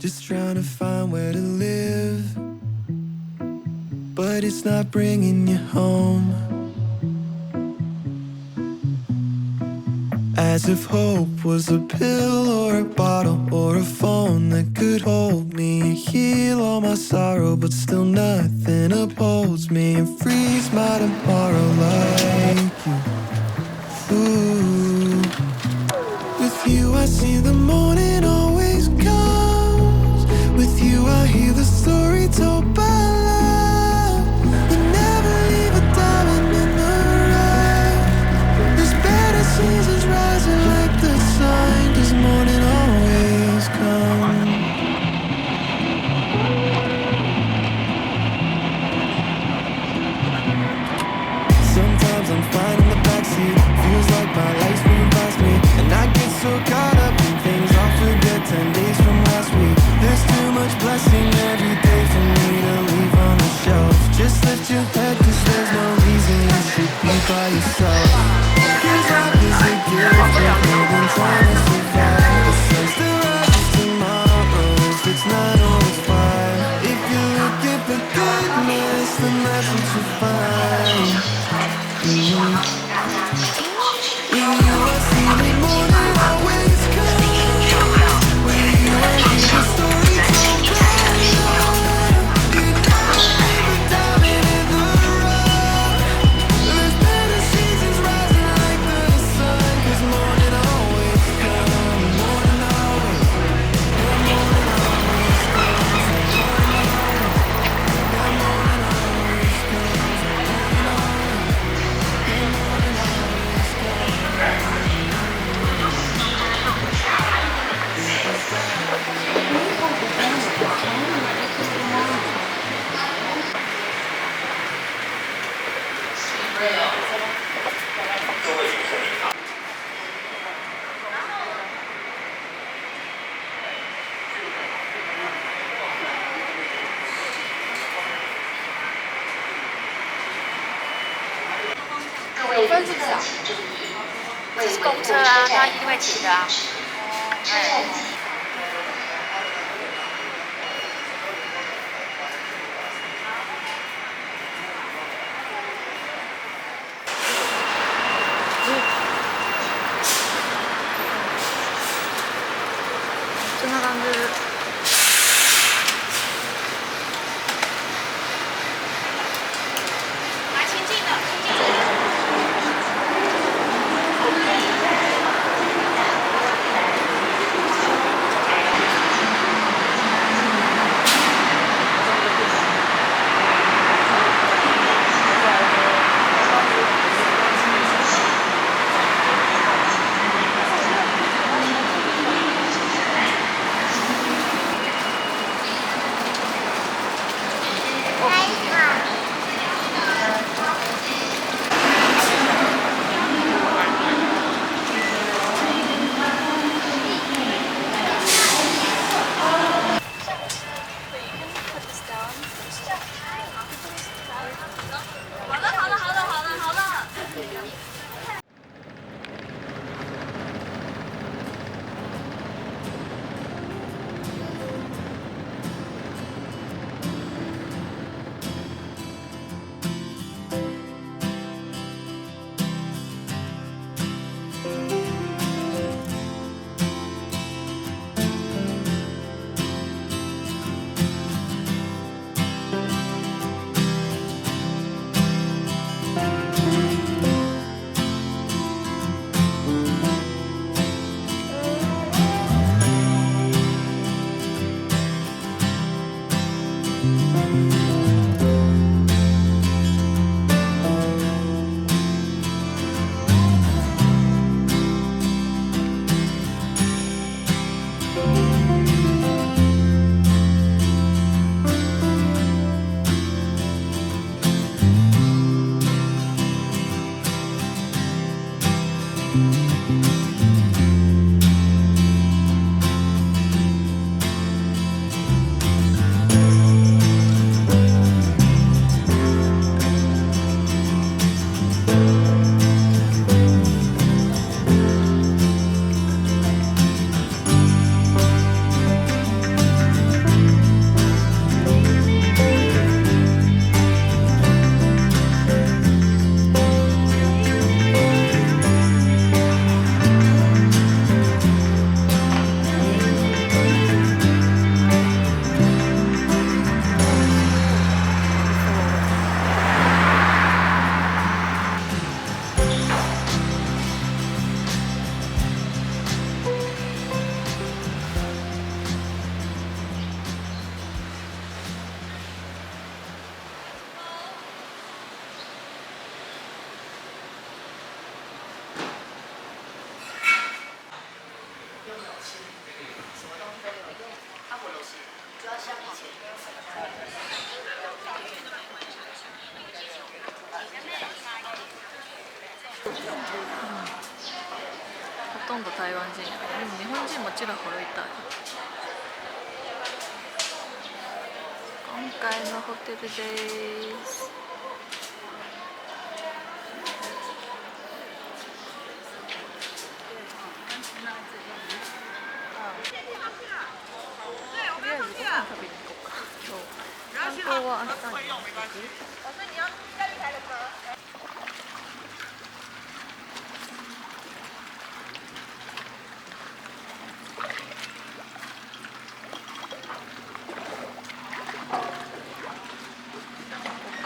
just trying to find where to live, but it's not bringing you home. As if hope was a pill or a bottle or a phone that could hold me and heal all my sorrow, but still nothing upholds me and frees my tomorrow like you. Ooh. With you I see the morning always comes. With you I hear the story told by love. You never leave a diamond in the rough. There's better seasons rising like the sun, 'cause morning always comes. Sometimes I'm fine in the backseat, feels like my life's moving past me, and I get so caught up in things I'll forget 10 days from last week. There's too much blessing every day for me to leave on the shelf. Just lift your head, 'cause there's no reason you should be by yourself. 'Cause life is a gift, you're more than trying to survive. The sun still rises tomorrow, if it's 9 or it's 5. If you're looking for goodness, then that's what you find. With you I see the morning always comes. With you I hear the story told by love. You never leave a diamond in the rough. There's better seasons rising like the sun, 'cause morning always comes. Morning always, yeah, morning always comes. Morning always, yeah, morning always comes.分是不是啊？这是公车啊，他一定会停的啊。そんな感じ。ほとんど台湾人やでも日本人もちらほらいたよ。今回のホテルです。とりあえずご飯食べに行こうか。今日観光は明日に行く。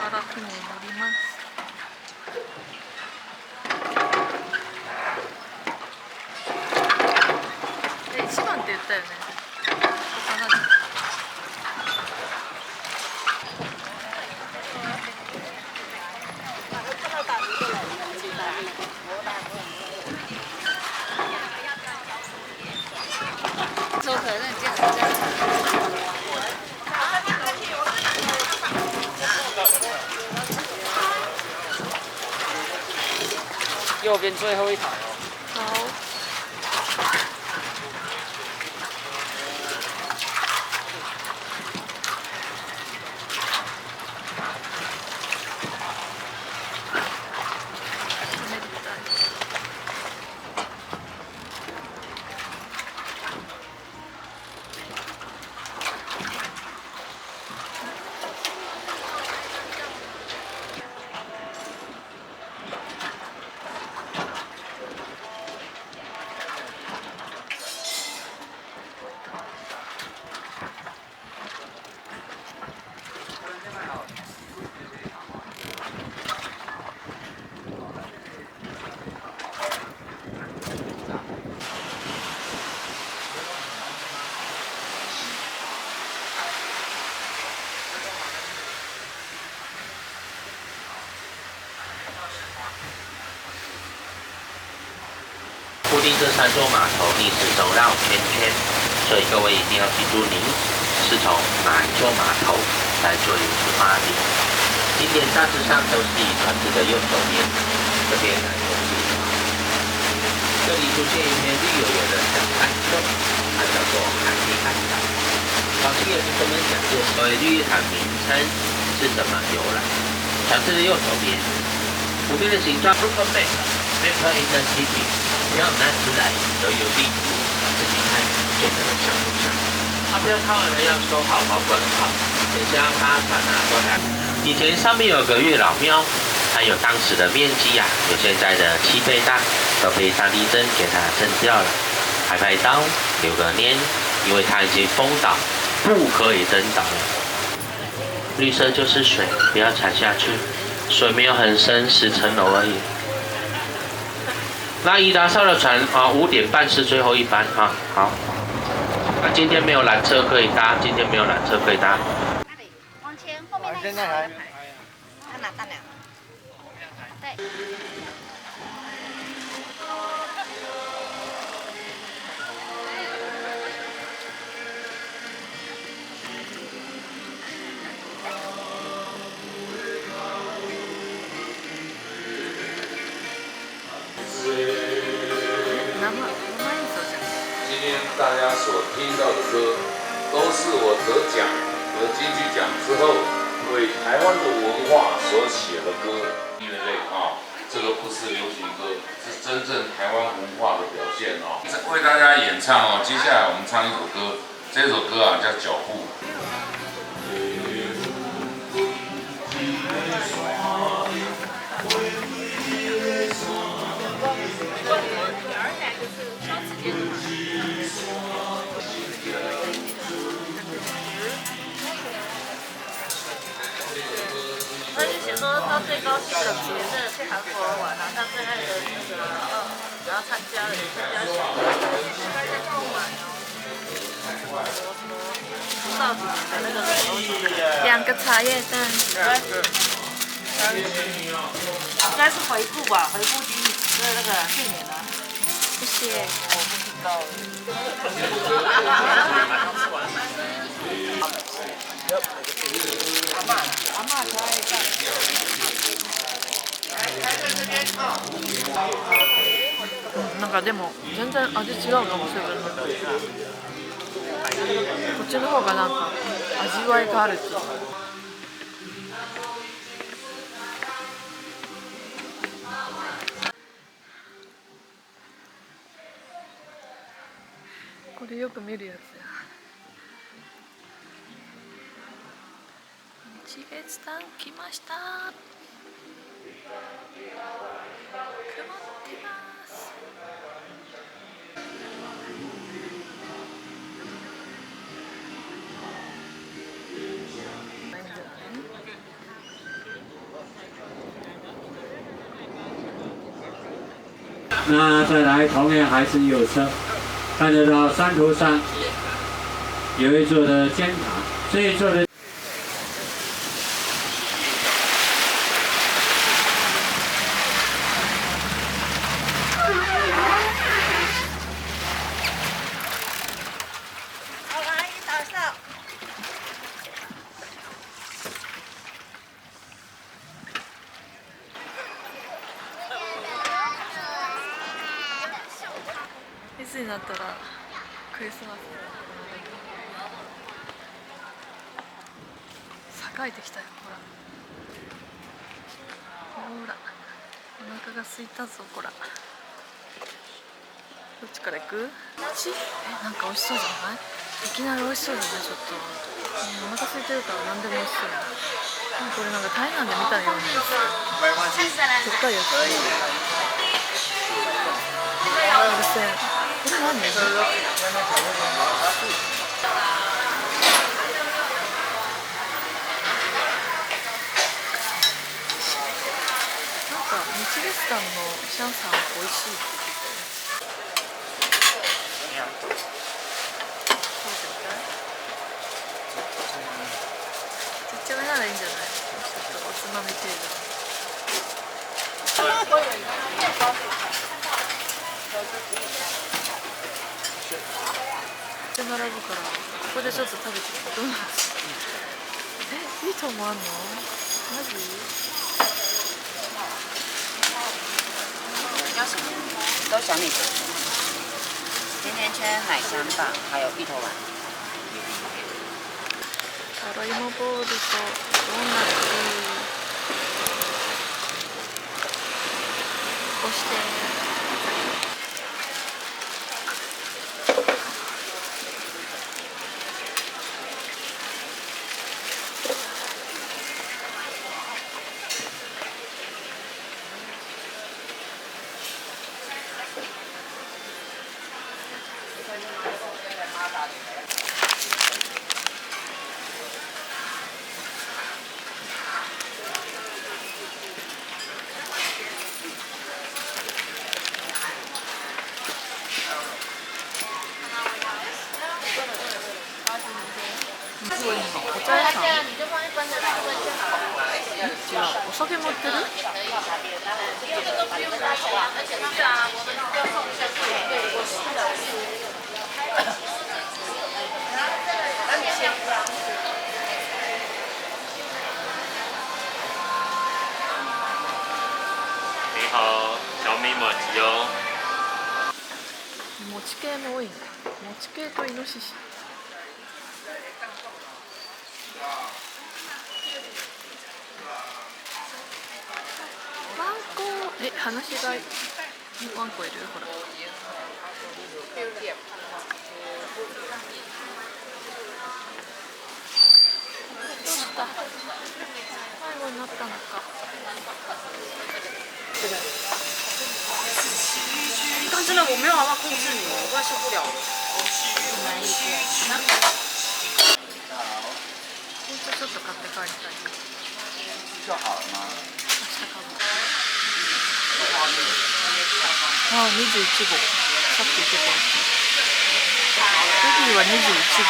から船に乗ります。1番って言ったよね。周可任这样这样。右边最后一台哦。好。固定这3座码头逆时钟绕圈圈，所以各位一定要记住，您是从哪一座码头来做一个出发点。景点大致上都是以船只的右手边这边来做介绍。这里出现一片绿油油的小山丘，它叫做海地岸岛。早期有学者们讲过，所谓绿叶潭名称是怎么由来。船只的右手边，湖边的形状如何背？Paper Identity， 只要拿出来都有地图，自己看就能想不上。不要靠人要收好，保管好，等下发船过来。以前上面有个月老庙，还有当时的面积有现在的7倍大，都被大地震给它震掉了。还拍刀留个念，因为它已经封岛，不可以登岛了。绿色就是水，不要踩下去。水没有很深，10层楼而已。那伊达邵的船5点半是最后一班好。那今天没有缆车可以搭，往前，后面那一台。他拿大梁。对。今天大家所听到的歌，都是我得奖、得金曲奖之后，为台湾的文化所写的歌。音乐类这个不是流行歌，是真正台湾文化的表现为大家演唱接下来我们唱一首歌，这首歌叫《脚步》。他就写说他最高兴的节日去韩国玩他最爱的然后参加了小少几年的那个2个茶叶蛋，应该是回顾吧，回顾那个去年的。谢谢。我不知道。阿嬷才爱なんかでも全然味違うかもしれない。こっちの方がなんか味わいがあるっていう。これよく見るやつや。日月潭来ました。曇ってます。那再来，同样还是有车，看得到山头上有一座的尖塔，这一座的。いつになったらクリスマス栄えてきたよ。ほらほら、お腹が空いたぞ。ほら、どっちから行く？なんか美味しそうじゃない？いきなり美味しそうじゃない？ちょっと、お腹空いてるから何でも美味しそうや。これなんか台南で見たようにでっかいやつ。これ何？なんか日月潭のシャンさんは美味しいって言ってたよ。ちっちゃめならいいんじゃない？ちょっとおつまみ程度。並ぶからここでちょっと食べてみる。どうなんですか？いいと思わんの？マジ？都小米酒，甜甜圈、奶香棒，还有芋头丸。タライモボールとドーナツ。押して。お茶屋さん？違う、お酒持ってる？你好，小米抹吉哦。餅系も多いね。餅系とイノシシ。ワンコ、放し飼いワンコいる？ほら。どうした？迷子になったのか。你刚真的我没有办法控制你，我快受不了了。本当ちょっと買って帰りたい。就好了吗？あ、21号。さっき言ってたやつ。ルビーは21号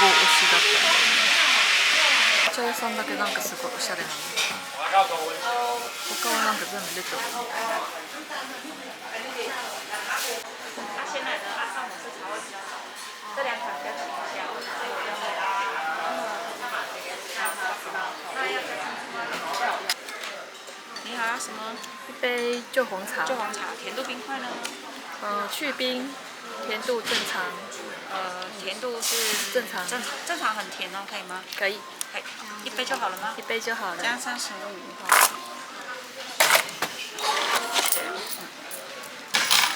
推しだった。お茶屋さんだけなんかすごいおしゃれなの。他はなんか全部レトロみたいな。你好，什么？一杯。就红茶。就红茶，甜度冰块呢？去冰，甜度正常。甜度是正常。正常很甜哦，可以吗？可以。可以，一杯就好了吗？一杯就好了。这样35。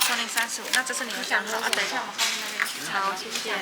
收您35，那这是你们想喝啊？等一下我们后面那边去。好，谢谢。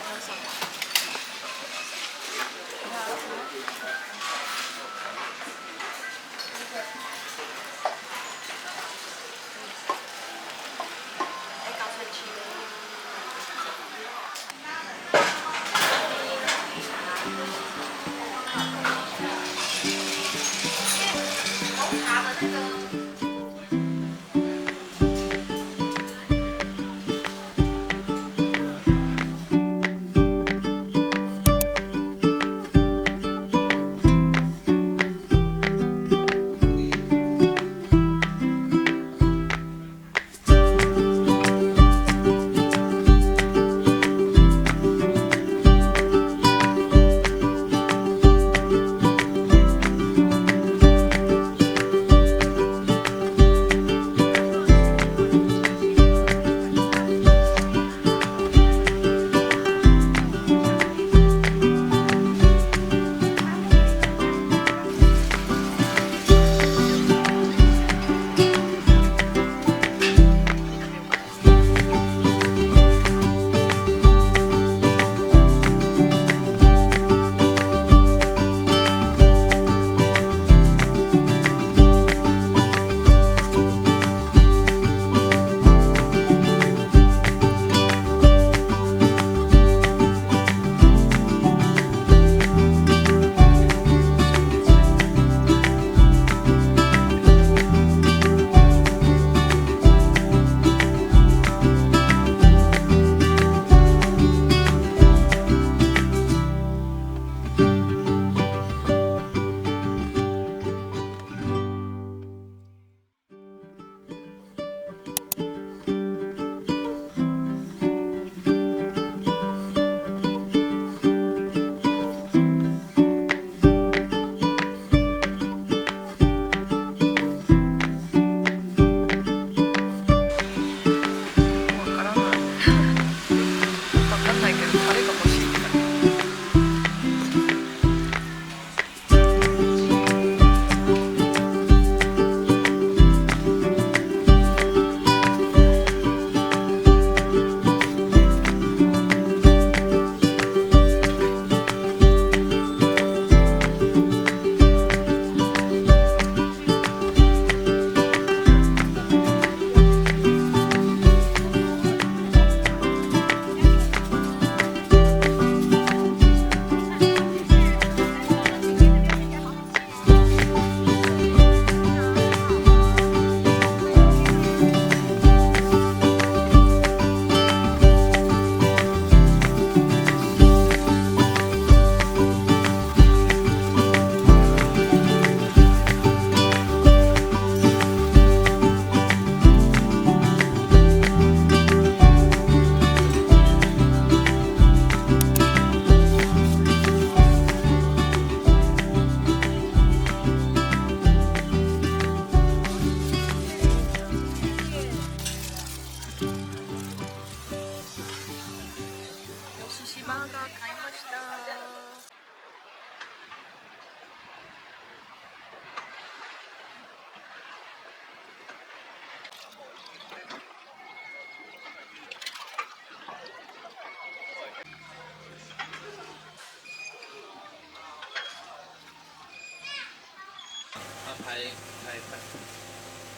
拍，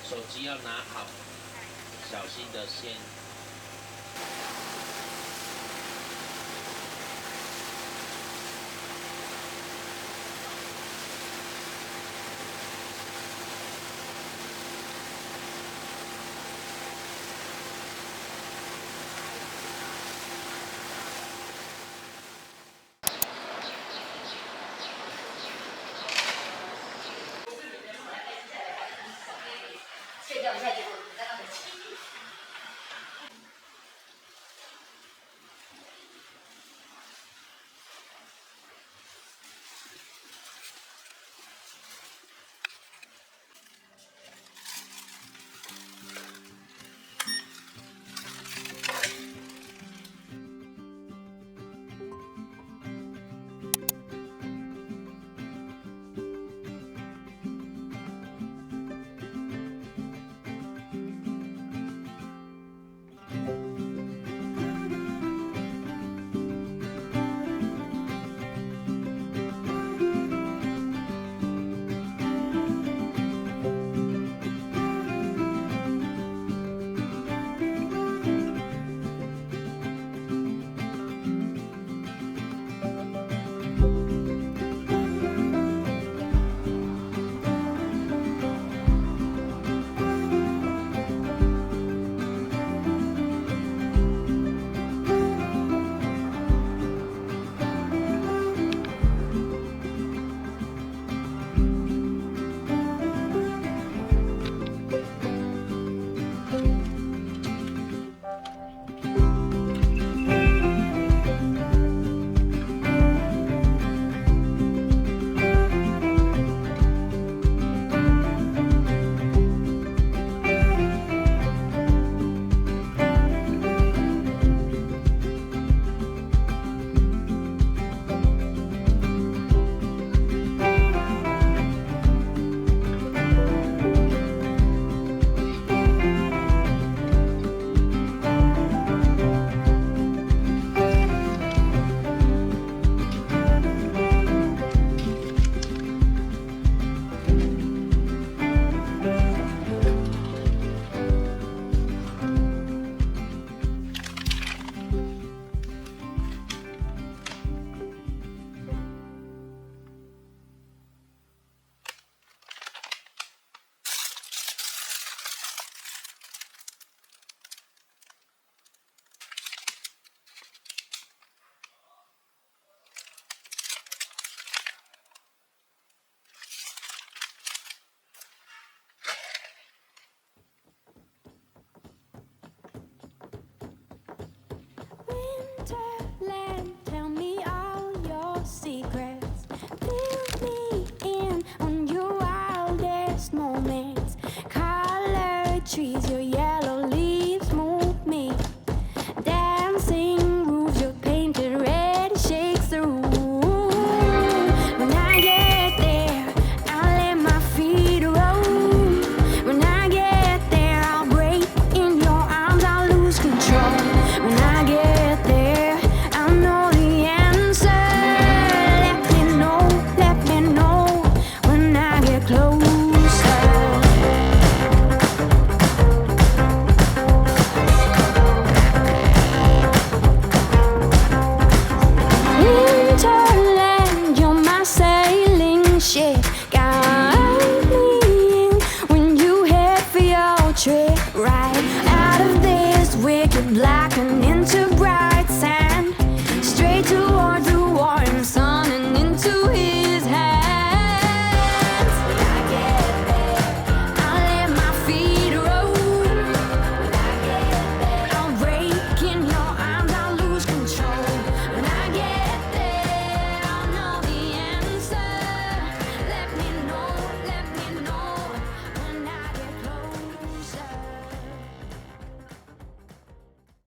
手机要拿好，小心的线。painted black and